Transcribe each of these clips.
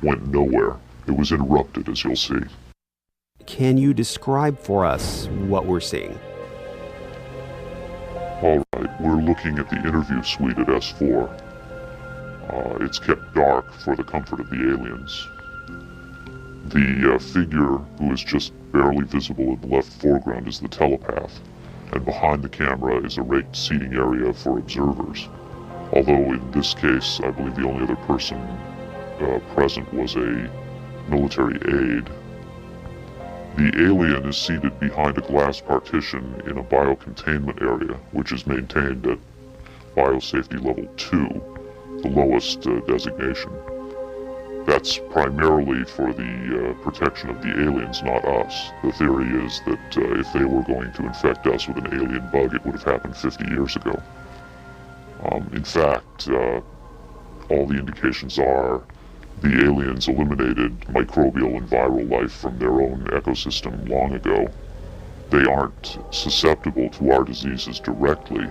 went nowhere. It was interrupted, as you'll see. Can you describe for us what we're seeing? All right, we're looking at the interview suite at S4. It's kept dark for the comfort of the aliens. The figure who is just barely visible in the left foreground is the telepath, and behind the camera is a raked seating area for observers. Although in this case, I believe the only other person present was a military aide. The alien is seated behind a glass partition in a biocontainment area, which is maintained at biosafety level 2, the lowest designation. That's primarily for the protection of the aliens, not us. The theory is that if they were going to infect us with an alien bug, it would have happened 50 years ago. In fact, all the indications are the aliens eliminated microbial and viral life from their own ecosystem long ago. They aren't susceptible to our diseases directly,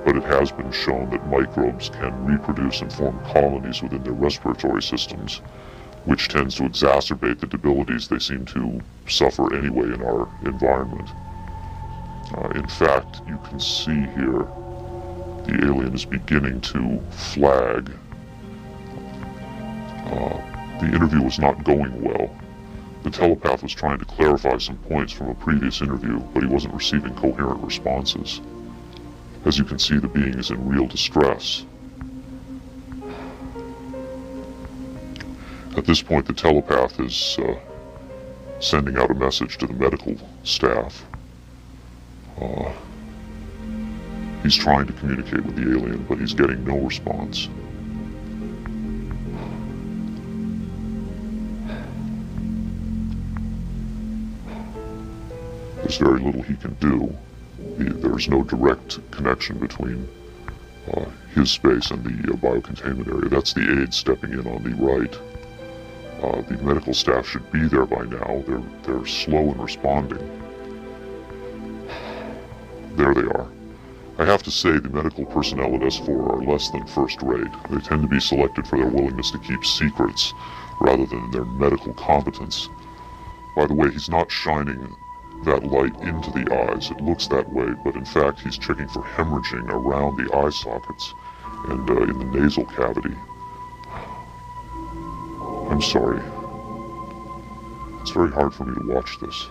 but it has been shown that microbes can reproduce and form colonies within their respiratory systems, which tends to exacerbate the debilities they seem to suffer anyway in our environment. In fact, you can see here the alien is beginning to flag. The interview was not going well. The telepath was trying to clarify some points from a previous interview, but he wasn't receiving coherent responses. As you can see, the being is in real distress. At this point, the telepath is sending out a message to the medical staff. He's trying to communicate with the alien, but he's getting no response. There's very little he can do. There's no direct connection between his space and the biocontainment area. That's the aide stepping in on the right. The medical staff should be there by now. They're slow in responding. There they are. I have to say the medical personnel at S4 are less than first rate. They tend to be selected for their willingness to keep secrets rather than their medical competence. By the way, he's not shining that light into the eyes. It looks that way, but in fact he's checking for hemorrhaging around the eye sockets and in the nasal cavity. I'm sorry. It's very hard for me to watch this.